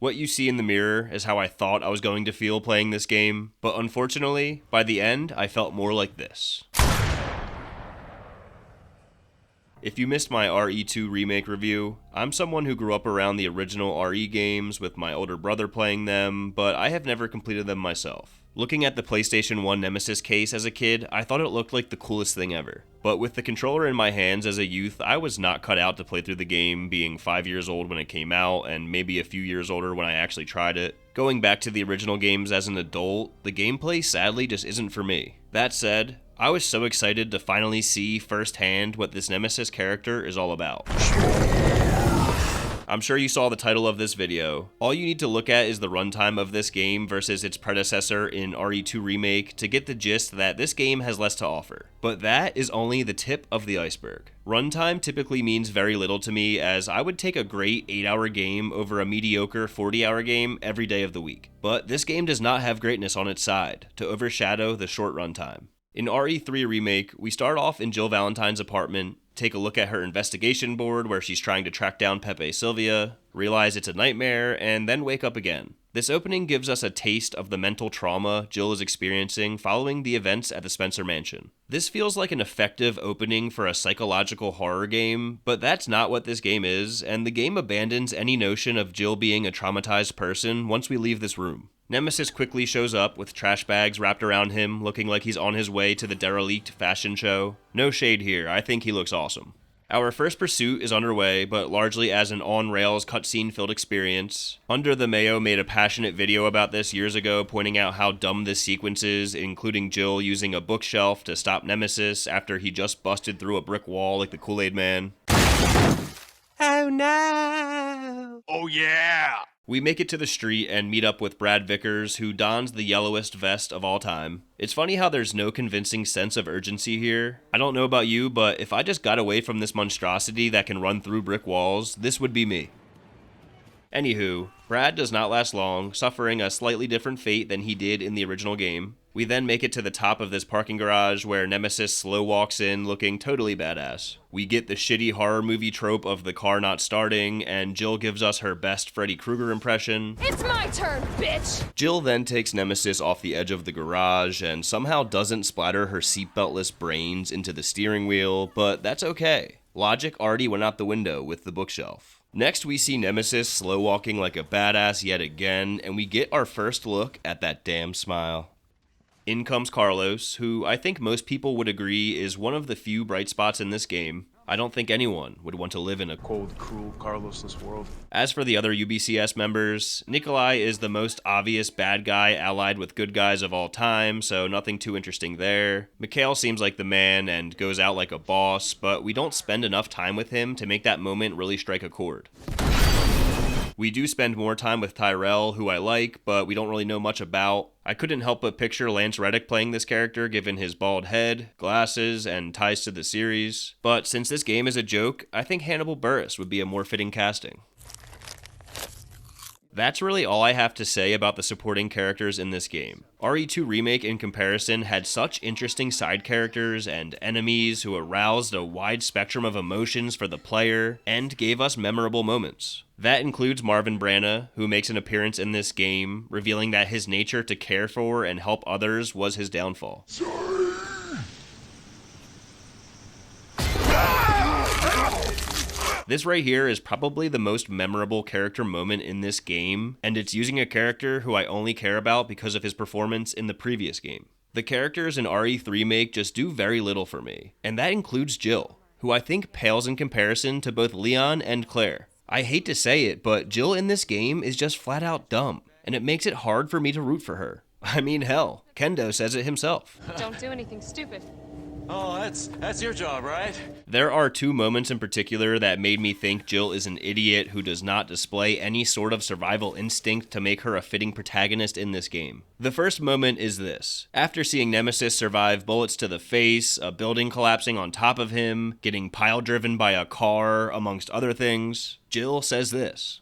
What you see in the mirror is how I thought I was going to feel playing this game, but unfortunately, by the end, I felt more like this. If you missed my RE2 Remake review, I'm someone who grew up around the original RE games with my older brother playing them, but I have never completed them myself. Looking at the PlayStation 1 Nemesis case as a kid, I thought it looked like the coolest thing ever. But with the controller in my hands as a youth, I was not cut out to play through the game, being 5 years old when it came out, and maybe a few years older when I actually tried it. Going back to the original games as an adult, the gameplay sadly just isn't for me. That said, I was so excited to finally see firsthand what this Nemesis character is all about. I'm sure you saw the title of this video. All you need to look at is the runtime of this game versus its predecessor in RE2 Remake to get the gist that this game has less to offer. But that is only the tip of the iceberg. Runtime typically means very little to me, as I would take a great 8-hour game over a mediocre 40-hour game every day of the week. But this game does not have greatness on its side to overshadow the short runtime. In RE3 Remake, we start off in Jill Valentine's apartment, take a look at her investigation board where she's trying to track down Pepe Sylvia, realize it's a nightmare, and then wake up again. This opening gives us a taste of the mental trauma Jill is experiencing following the events at the Spencer Mansion. This feels like an effective opening for a psychological horror game, but that's not what this game is, and the game abandons any notion of Jill being a traumatized person once we leave this room. Nemesis quickly shows up with trash bags wrapped around him, looking like he's on his way to the derelict fashion show. No shade here, I think he looks awesome. Our first pursuit is underway, but largely as an on-rails cutscene-filled experience. Under the Mayo made a passionate video about this years ago, pointing out how dumb this sequence is, including Jill using a bookshelf to stop Nemesis after he just busted through a brick wall like the Kool-Aid Man. Oh no! Oh yeah! We make it to the street and meet up with Brad Vickers, who dons the yellowest vest of all time. It's funny how there's no convincing sense of urgency here. I don't know about you, but if I just got away from this monstrosity that can run through brick walls, this would be me. Anywho, Brad does not last long, suffering a slightly different fate than he did in the original game. We then make it to the top of this parking garage where Nemesis slow walks in looking totally badass. We get the shitty horror movie trope of the car not starting, and Jill gives us her best Freddy Krueger impression. It's my turn, bitch! Jill then takes Nemesis off the edge of the garage and somehow doesn't splatter her seatbeltless brains into the steering wheel, but that's okay. Logic already went out the window with the bookshelf. Next, we see Nemesis slow walking like a badass yet again, and we get our first look at that damn smile. In comes Carlos, who I think most people would agree is one of the few bright spots in this game. I don't think anyone would want to live in a Cold, cruel, Carlosless world. As for the other UBCS members, Nikolai is the most obvious bad guy allied with good guys of all time, so nothing too interesting there. Mikhail seems like the man and goes out like a boss, but we don't spend enough time with him to make that moment really strike a chord. We do spend more time with Tyrell, who I like, but we don't really know much about. I couldn't help but picture Lance Reddick playing this character given his bald head, glasses, and ties to the series. But since this game is a joke, I think Hannibal Buress would be a more fitting casting. That's really all I have to say about the supporting characters in this game. RE2 Remake, in comparison, had such interesting side characters and enemies who aroused a wide spectrum of emotions for the player and gave us memorable moments. That includes Marvin Branagh, who makes an appearance in this game, revealing that his nature to care for and help others was his downfall. This right here is probably the most memorable character moment in this game, and it's using a character who I only care about because of his performance in the previous game. The characters in RE3 Remake just do very little for me, and that includes Jill, who I think pales in comparison to both Leon and Claire. I hate to say it, but Jill in this game is just flat out dumb, and it makes it hard for me to root for her. I mean, hell, Kendo says it himself. Don't do anything stupid. Oh, that's your job, right? There are two moments in particular that made me think Jill is an idiot who does not display any sort of survival instinct to make her a fitting protagonist in this game. The first moment is this. After seeing Nemesis survive bullets to the face, a building collapsing on top of him, getting pile-driven by a car, amongst other things, Jill says this.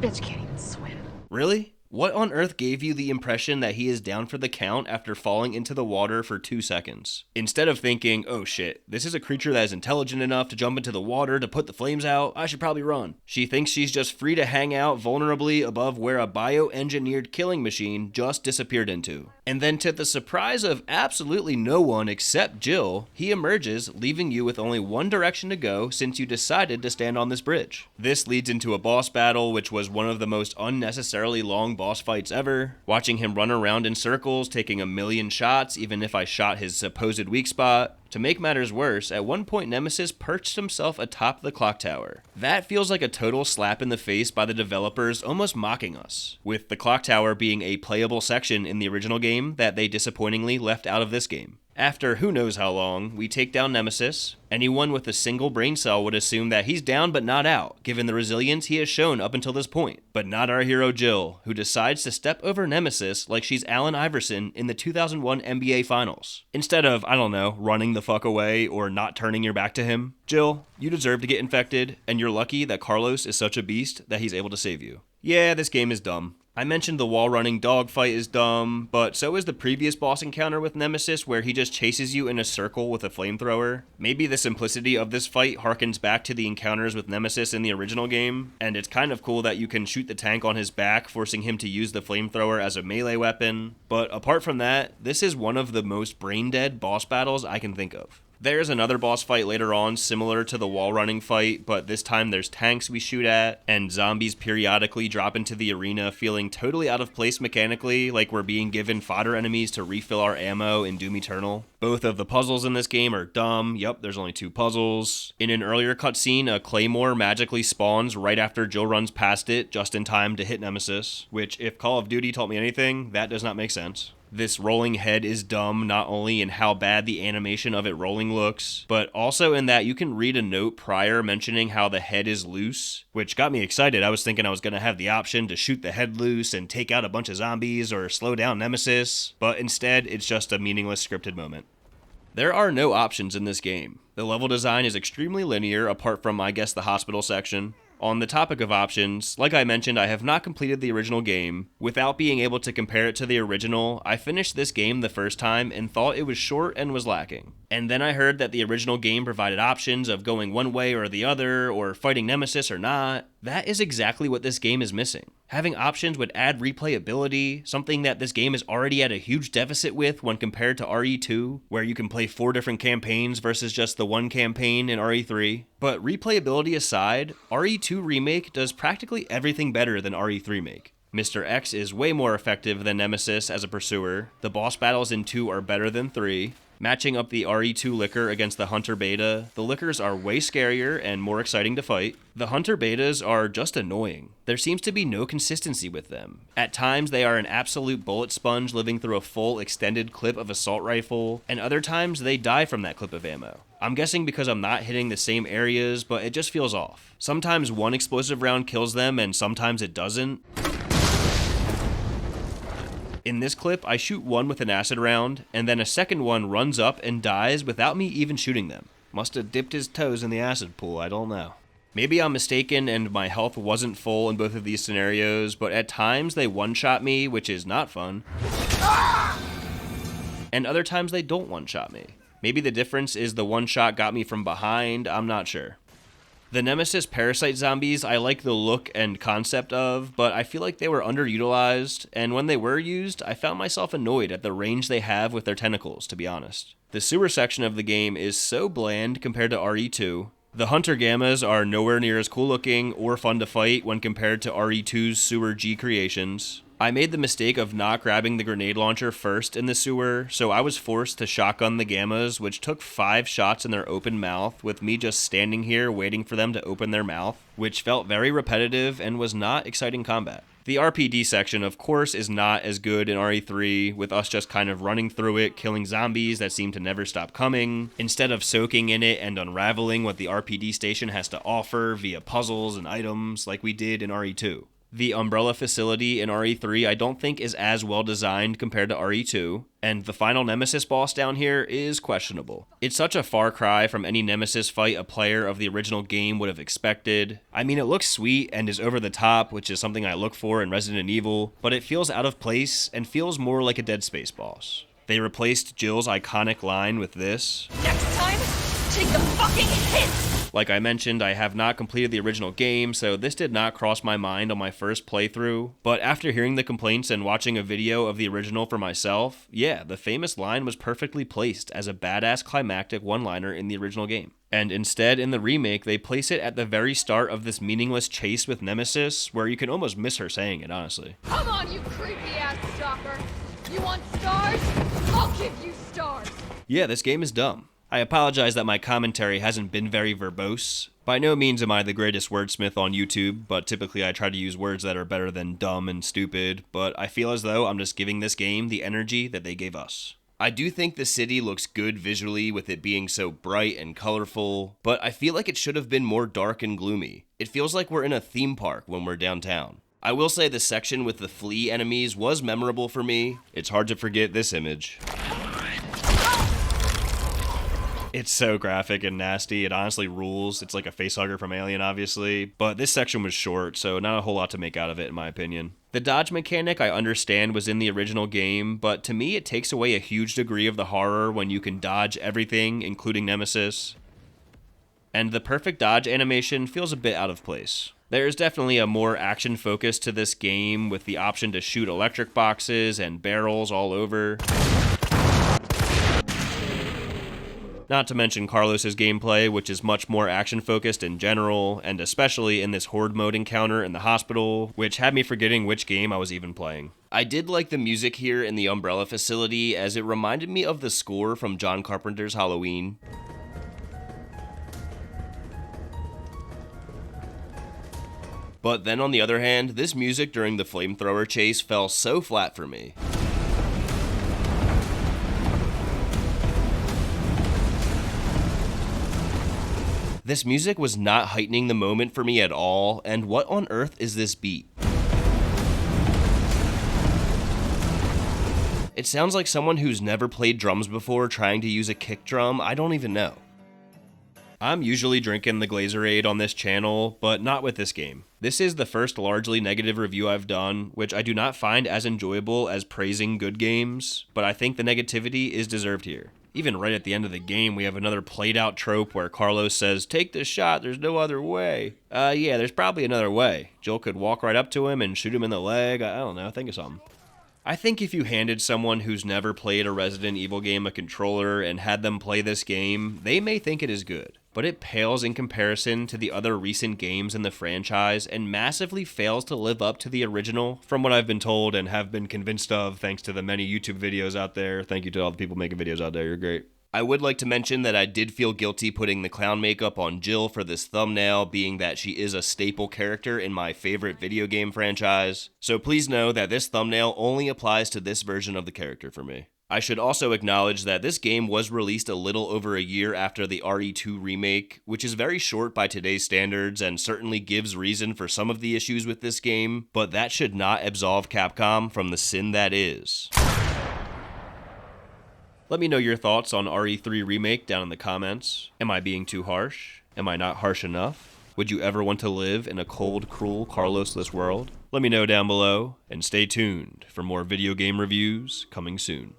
Bitch can't even swim. Really? What on earth gave you the impression that he is down for the count after falling into the water for 2 seconds? Instead of thinking, oh shit, this is a creature that is intelligent enough to jump into the water to put the flames out, I should probably run. She thinks she's just free to hang out vulnerably above where a bioengineered killing machine just disappeared into. And then to the surprise of absolutely no one except Jill, he emerges, leaving you with only one direction to go since you decided to stand on this bridge. This leads into a boss battle, which was one of the most unnecessarily long boss fights ever. Watching him run around in circles, taking a million shots, even if I shot his supposed weak spot. To make matters worse, at one point Nemesis perched himself atop the clock tower. That feels like a total slap in the face by the developers, almost mocking us, with the clock tower being a playable section in the original game that they disappointingly left out of this game. After who knows how long, we take down Nemesis. Anyone with a single brain cell would assume that he's down but not out, given the resilience he has shown up until this point. But not our hero Jill, who decides to step over Nemesis like she's Allen Iverson in the 2001 NBA Finals. Instead of, I don't know, running the fuck away or not turning your back to him. Jill, you deserve to get infected, and you're lucky that Carlos is such a beast that he's able to save you. Yeah, this game is dumb. I mentioned the wall running dogfight is dumb, but so is the previous boss encounter with Nemesis where he just chases you in a circle with a flamethrower. Maybe the simplicity of this fight harkens back to the encounters with Nemesis in the original game, and it's kind of cool that you can shoot the tank on his back, forcing him to use the flamethrower as a melee weapon. But apart from that, this is one of the most brain-dead boss battles I can think of. There's another boss fight later on similar to the wall running fight, but this time there's tanks we shoot at, and zombies periodically drop into the arena feeling totally out of place mechanically, like we're being given fodder enemies to refill our ammo in Doom Eternal. Both of the puzzles in this game are dumb. Yup, there's only 2 puzzles. In an earlier cutscene, a claymore magically spawns right after Jill runs past it, just in time to hit Nemesis, which, if Call of Duty taught me anything, that does not make sense. This rolling head is dumb, not only in how bad the animation of it rolling looks, but also in that you can read a note prior mentioning how the head is loose, which got me excited. I was thinking I was going to have the option to shoot the head loose and take out a bunch of zombies or slow down Nemesis, but instead it's just a meaningless scripted moment. There are no options in this game. The level design is extremely linear apart from, I guess, the hospital section. On the topic of options, like I mentioned, I have not completed the original game. Without being able to compare it to the original, I finished this game the first time and thought it was short and was lacking. And then I heard that the original game provided options of going one way or the other, or fighting Nemesis or not. That is exactly what this game is missing. Having options would add replayability, something that this game is already at a huge deficit with when compared to RE2, where you can play 4 different campaigns versus just the one campaign in RE3. But replayability aside, RE2 Remake does practically everything better than RE3 Remake. Mr. X is way more effective than Nemesis as a pursuer, the boss battles in 2 are better than 3, matching up the RE2 Licker against the Hunter Beta, the Lickers are way scarier and more exciting to fight. The Hunter Betas are just annoying. There seems to be no consistency with them. At times they are an absolute bullet sponge living through a full extended clip of assault rifle, and other times they die from that clip of ammo. I'm guessing because I'm not hitting the same areas, but it just feels off. Sometimes one explosive round kills them and sometimes it doesn't. In this clip, I shoot one with an acid round, and then a second one runs up and dies without me even shooting them. Must have dipped his toes in the acid pool, I don't know. Maybe I'm mistaken and my health wasn't full in both of these scenarios, but at times they one-shot me, which is not fun. And other times they don't one-shot me. Maybe the difference is the one-shot got me from behind, I'm not sure. The Nemesis parasite zombies I like the look and concept of, but I feel like they were underutilized, and when they were used, I found myself annoyed at the range they have with their tentacles, to be honest. The sewer section of the game is so bland compared to RE2. The Hunter Gammas are nowhere near as cool looking or fun to fight when compared to RE2's sewer G creations. I made the mistake of not grabbing the grenade launcher first in the sewer, so I was forced to shotgun the Gammas, which took 5 shots in their open mouth, with me just standing here waiting for them to open their mouth, which felt very repetitive and was not exciting combat. The RPD section, of course, is not as good in RE3, with us just kind of running through it, killing zombies that seem to never stop coming, instead of soaking in it and unraveling what the RPD station has to offer via puzzles and items like we did in RE2. The Umbrella facility in RE3 I don't think is as well designed compared to RE2, and the final Nemesis boss down here is questionable. It's such a far cry from any Nemesis fight a player of the original game would have expected. I mean, it looks sweet and is over the top, which is something I look for in Resident Evil, but it feels out of place and feels more like a Dead Space boss. They replaced Jill's iconic line with this. Next time, take the fucking hit! Like I mentioned, I have not completed the original game, so this did not cross my mind on my first playthrough, but after hearing the complaints and watching a video of the original for myself, yeah, the famous line was perfectly placed as a badass climactic one-liner in the original game. And instead, in the remake, they place it at the very start of this meaningless chase with Nemesis, where you can almost miss her saying it, honestly. Come on, you creepy-ass stalker! You want stars? I'll give you stars! Yeah, this game is dumb. I apologize that my commentary hasn't been very verbose. By no means am I the greatest wordsmith on YouTube, but typically I try to use words that are better than dumb and stupid, but I feel as though I'm just giving this game the energy that they gave us. I do think the city looks good visually with it being so bright and colorful, but I feel like it should have been more dark and gloomy. It feels like we're in a theme park when we're downtown. I will say the section with the flea enemies was memorable for me. It's hard to forget this image. It's so graphic and nasty, it honestly rules. It's like a facehugger from Alien, obviously, but this section was short, so not a whole lot to make out of it in my opinion. The dodge mechanic I understand was in the original game, but to me it takes away a huge degree of the horror when you can dodge everything, including Nemesis. And the perfect dodge animation feels a bit out of place. There is definitely a more action focus to this game with the option to shoot electric boxes and barrels all over. Not to mention Carlos's gameplay, which is much more action-focused in general, and especially in this horde mode encounter in the hospital, which had me forgetting which game I was even playing. I did like the music here in the Umbrella facility, as it reminded me of the score from John Carpenter's Halloween. But then on the other hand, this music during the flamethrower chase fell so flat for me. This music was not heightening the moment for me at all, and what on earth is this beat? It sounds like someone who's never played drums before trying to use a kick drum. I don't even know. I'm usually drinking the Glazerade on this channel, but not with this game. This is the first largely negative review I've done, which I do not find as enjoyable as praising good games, but I think the negativity is deserved here. Even right at the end of the game, we have another played out trope where Carlos says, "Take this shot, there's no other way." Yeah, there's probably another way. Jill could walk right up to him and shoot him in the leg. I don't know, think of something. I think if you handed someone who's never played a Resident Evil game a controller and had them play this game, they may think it is good. But it pales in comparison to the other recent games in the franchise and massively fails to live up to the original, from what I've been told and have been convinced of thanks to the many YouTube videos out there. Thank you to all the people making videos out there, you're great. I would like to mention that I did feel guilty putting the clown makeup on Jill for this thumbnail, being that she is a staple character in my favorite video game franchise. So please know that this thumbnail only applies to this version of the character for me. I should also acknowledge that this game was released a little over a year after the RE2 Remake, which is very short by today's standards and certainly gives reason for some of the issues with this game, but that should not absolve Capcom from the sin that is. Let me know your thoughts on RE3 Remake down in the comments. Am I being too harsh? Am I not harsh enough? Would you ever want to live in a cold, cruel, Carlos-less world? Let me know down below, and stay tuned for more video game reviews coming soon.